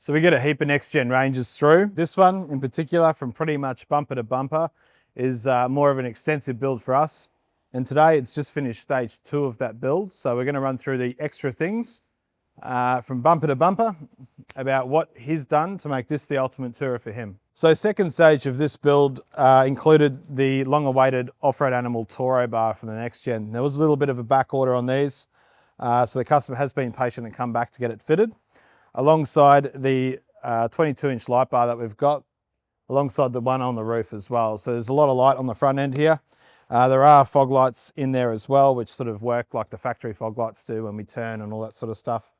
So we get a heap of next gen ranges through. This one in particular, from pretty much bumper to bumper, is more of an extensive build for us. And today it's just finished stage 2 of that build. So we're going to run through the extra things from bumper to bumper about what he's done to make this the ultimate tourer for him. So second stage of this build included the long awaited off-road animal Toro bar for the next gen. There was a little bit of a back order on these. So the customer has been patient and come back to get it fitted, alongside the 22-inch light bar that we've got, alongside the one on the roof as well. So there's a lot of light on the front end here. There are fog lights in there as well, which sort of work like the factory fog lights do when we turn and all that sort of stuff.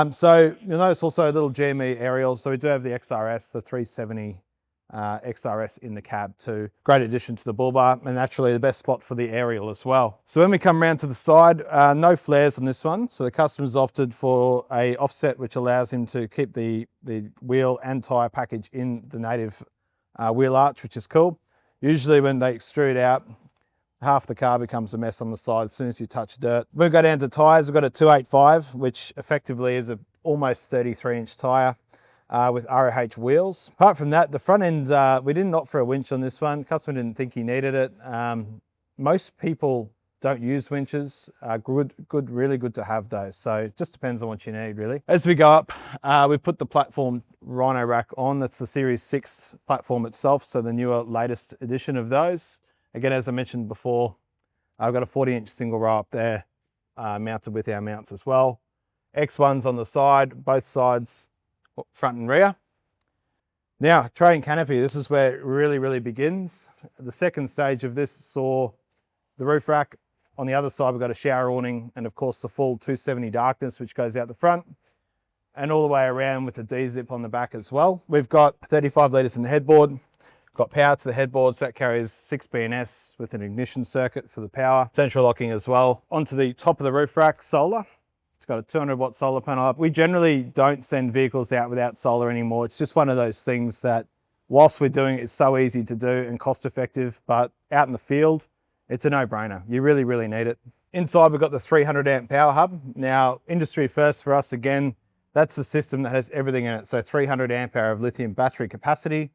So you'll notice also a little GME aerial. So we do have the XRS, the 370 XRS in the cab too. Great addition to the bull bar, and naturally the best spot for the aerial as well. So when we come around to the side, no flares on this one. So the customer's opted for a offset, which allows him to keep the wheel and tyre package in the native wheel arch, which is cool. Usually when they extrude out, half the car becomes a mess on the side as soon as you touch dirt. We'll go down to tyres. We've got a 285, which effectively is a almost 33-inch tyre. With ROH wheels. Apart from that, the front end, we didn't opt for a winch on this one. Customer didn't think he needed it. Most people don't use winches. Really good to have those. So it just depends on what you need, really. As we go up, we put the platform Rhino rack on. That's the Series 6 platform itself, so the newer, latest edition of those. Again, as I mentioned before, I've got a 40-inch single row up there, mounted with our mounts as well. X1s on the side, both sides, front and rear. Now, tray and canopy, this is where it really begins. The second stage of this saw the roof rack. On the other side, we've got a shower awning and of course the full 270 darkness, which goes out the front and all the way around with the D-zip on the back as well. We've got 35 litres in the headboard, got power to the headboards. That carries 6 BNS with an ignition circuit for the power, central locking as well. Onto the top of the roof rack, solar. Got a 200-watt solar panel up. We generally don't send vehicles out without solar anymore. It's just one of those things that whilst we're doing it, it's so easy to do and cost effective, but out in the field, it's a no-brainer. You really need it. Inside, we've got the 300 amp power hub. Now, industry first for us, again, that's the system that has everything in it. So 300 amp hour of lithium battery capacity.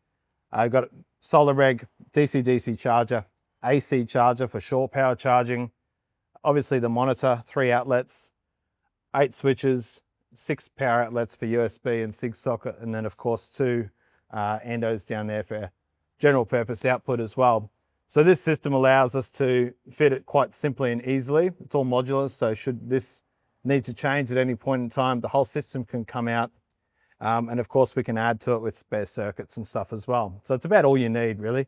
Got solar reg, DC-DC charger, AC charger for shore power charging. Obviously the monitor, 3 outlets, 8 switches, 6 power outlets for USB and SIG socket, and then of course 2 endos down there for general purpose output as well. So this system allows us to fit it quite simply and easily. It's all modular, so should this need to change at any point in time, the whole system can come out. And of course we can add to it with spare circuits and stuff as well. So it's about all you need really.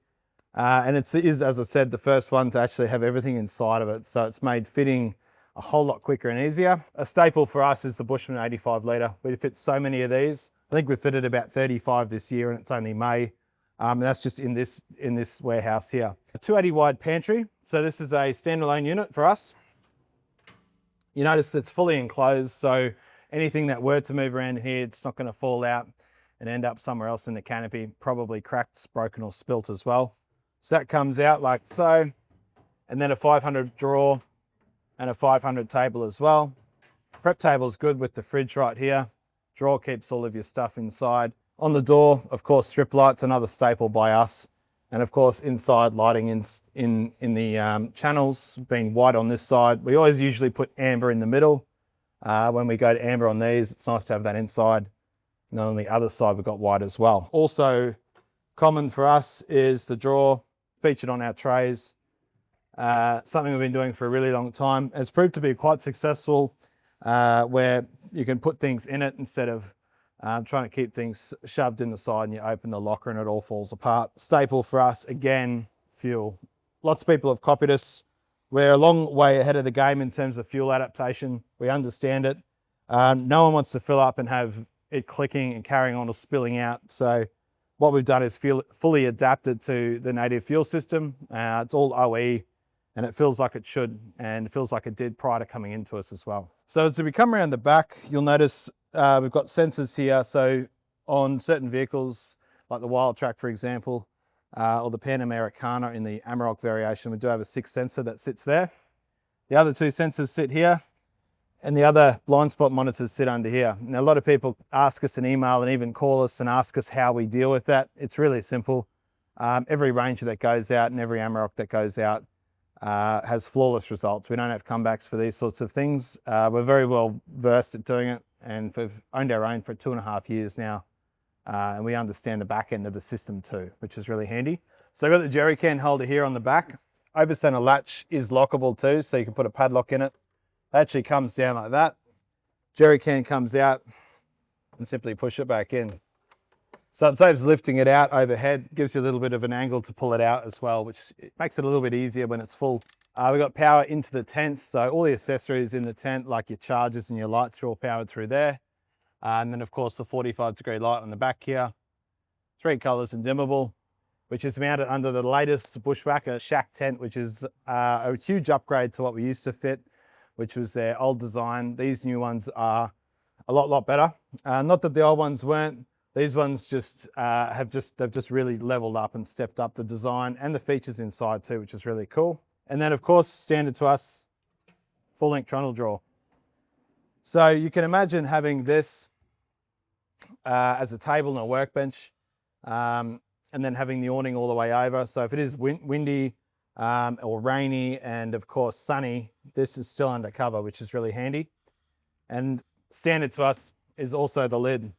And it is, as I said, the first one to actually have everything inside of it. So it's made fitting a whole lot quicker and easier. A staple for us is the Bushman 85 litre. We fit so many of these. I think we've fitted about 35 this year and it's only May. And that's just in this warehouse here. A 280 wide pantry. So this is a standalone unit for us. You notice it's fully enclosed. So anything that were to move around here, it's not going to fall out and end up somewhere else in the canopy, probably cracked, broken or spilt as well. So that comes out like so. And then a 500 drawer and a 500 table as well. Prep table is good with the fridge right here. Drawer keeps all of your stuff inside. On the door, of course, strip lights, another staple by us. And of course, inside lighting in the channels, being white on this side. We always usually put amber in the middle. When we go to amber on these, it's nice to have that inside. And on the other side, we've got white as well. Also common for us is the drawer featured on our trays. Something we've been doing for a really long time. It's proved to be quite successful where you can put things in it instead of trying to keep things shoved in the side and you open the locker and it all falls apart. Staple for us, again, fuel. Lots of people have copied us. We're a long way ahead of the game in terms of fuel adaptation. We understand it. No one wants to fill up and have it clicking and carrying on or spilling out. So what we've done is fully adapted to the native fuel system. It's all OE. And it feels like it should, and it feels like it did prior to coming into us as well. So as we come around the back, you'll notice we've got sensors here. So on certain vehicles, like the Wildtrak, for example, or the Pan Americana in the Amarok variation, we do have a 6 sensor that sits there. The other 2 sensors sit here. And the other blind spot monitors sit under here. Now, a lot of people ask us an email and even call us and ask us how we deal with that. It's really simple. Every Ranger that goes out and every Amarok that goes out has flawless results. We don't have comebacks for these sorts of things. We're very well versed at doing it, and we've owned our own for 2.5 years now. And we understand the back end of the system too, which is really handy. So I've got the jerry can holder here on the back. Over center latch is lockable too, so you can put a padlock in it. It actually comes down like that. Jerry can comes out and simply push it back in. So it saves lifting it out overhead, gives you a little bit of an angle to pull it out as well, which makes it a little bit easier when it's full. We've got power into the tents, so all the accessories in the tent, like your chargers and your lights, are all powered through there. And then of course the 45-degree light on the back here. 3 colors and dimmable, which is mounted under the latest Bushwhacker Shack tent, which is a huge upgrade to what we used to fit, which was their old design. These new ones are a lot better. Not that the old ones weren't. These ones just they've just really leveled up and stepped up the design and the features inside too, which is really cool. And then of course, standard to us, full length trundle drawer. So you can imagine having this as a table and a workbench, and then having the awning all the way over. So if it is windy or rainy and of course sunny, this is still under cover, which is really handy. And standard to us is also the lid.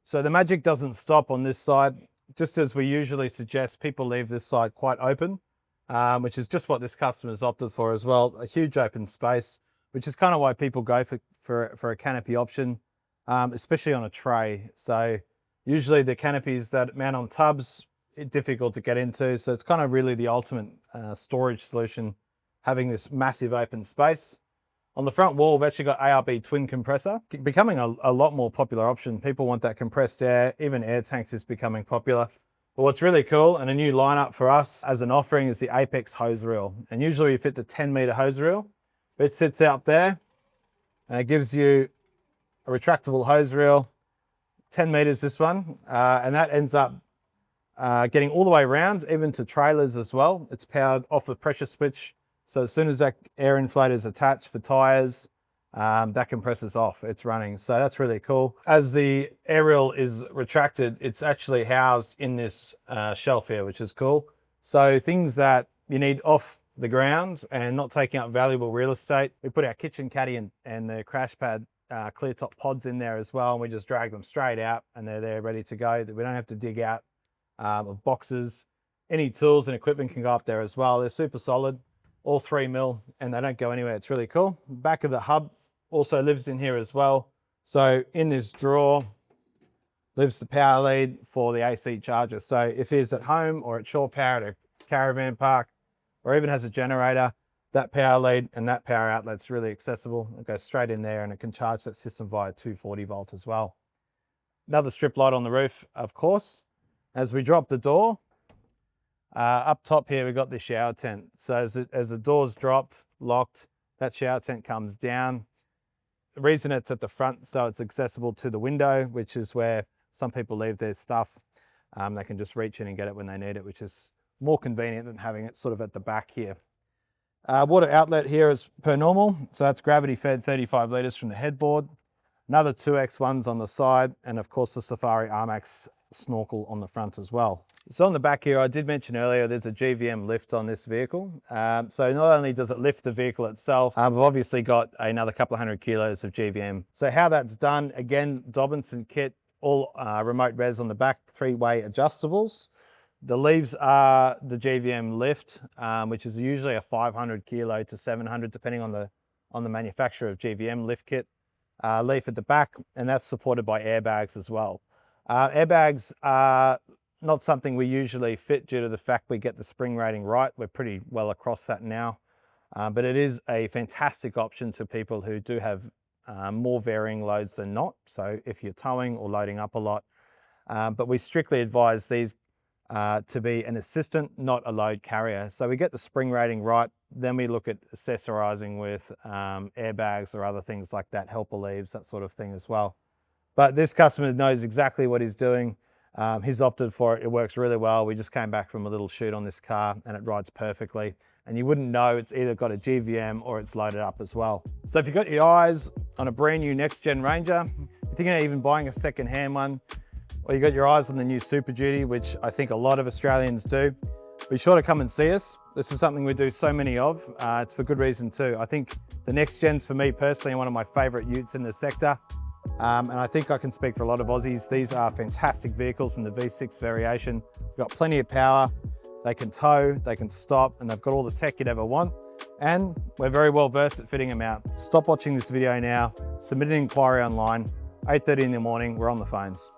So the magic doesn't stop on this side. Just as we usually suggest, people leave this side quite open, which is just what this customer's opted for as well. A huge open space, which is kind of why people go for a canopy option, especially on a tray. So usually the canopies that mount on tubs, it's difficult to get into. So it's kind of really the ultimate storage solution, having this massive open space. On the front wall, we've actually got ARB twin compressor, becoming a lot more popular option. People want that compressed air, even air tanks is becoming popular. But what's really cool and a new lineup for us as an offering is the Apex hose reel. And usually we fit the 10-meter hose reel. It sits out there and it gives you a retractable hose reel, 10 meters this one, and that ends up getting all the way around, even to trailers as well. It's powered off a pressure switch. So as soon as that air inflator is attached for tires, that compresses off, it's running. So that's really cool. As the aerial is retracted, it's actually housed in this shelf here, which is cool. So things that you need off the ground and not taking up valuable real estate, we put our kitchen caddy and the crash pad clear top pods in there as well. And we just drag them straight out and they're there ready to go. We don't have to dig out of boxes. Any tools and equipment can go up there as well. They're super solid. All 3 mil and they don't go anywhere. It's really cool. Back of the hub also lives in here as well. So in this drawer lives the power lead for the AC charger. So if he's at home or at shore power at a caravan park, or even has a generator, that power lead and that power outlet's really accessible. It goes straight in there and it can charge that system via 240 volt as well. Another strip light on the roof, of course. As we drop the door, up top here, we've got the shower tent. So as the door's dropped, locked, that shower tent comes down. The reason it's at the front, so it's accessible to the window, which is where some people leave their stuff. They can just reach in and get it when they need it, which is more convenient than having it sort of at the back here. Water outlet here is per normal. So that's gravity fed 35 litres from the headboard. Another 2X1s on the side. And of course the Safari Armax snorkel on the front as well. So on the back here, I did mention earlier, there's a GVM lift on this vehicle. So not only does it lift the vehicle itself, we've obviously got another couple of 100 kilos of GVM. So how that's done, again, Dobinson kit, all remote res on the back, 3-way adjustables. The leaves are the GVM lift, which is usually a 500 kilo to 700, depending on the manufacturer of GVM lift kit. Leaf at the back, and that's supported by airbags as well. Airbags are not something we usually fit due to the fact we get the spring rating right. We're pretty well across that now, but it is a fantastic option to people who do have more varying loads than not. So if you're towing or loading up a lot, but we strictly advise these to be an assistant, not a load carrier. So we get the spring rating right, then we look at accessorizing with airbags or other things like that, helper leaves, that sort of thing as well. But this customer knows exactly what he's doing. He's opted for it. It works really well. We just came back from a little shoot on this car and it rides perfectly. and you wouldn't know it's either got a GVM or it's loaded up as well. So if you've got your eyes on a brand new next gen Ranger, you're thinking of even buying a second hand one, or you got your eyes on the new Super Duty, which I think a lot of Australians do, be sure to come and see us. This is something we do so many of. It's for good reason too. I think the next gens for me personally are one of my favorite utes in the sector. And I think I can speak for a lot of Aussies. These are fantastic vehicles in the V6 variation. They've got plenty of power, they can tow, they can stop, and they've got all the tech you'd ever want. And we're very well versed at fitting them out. Stop watching this video now, submit an inquiry online, 8:30 in the morning, we're on the phones.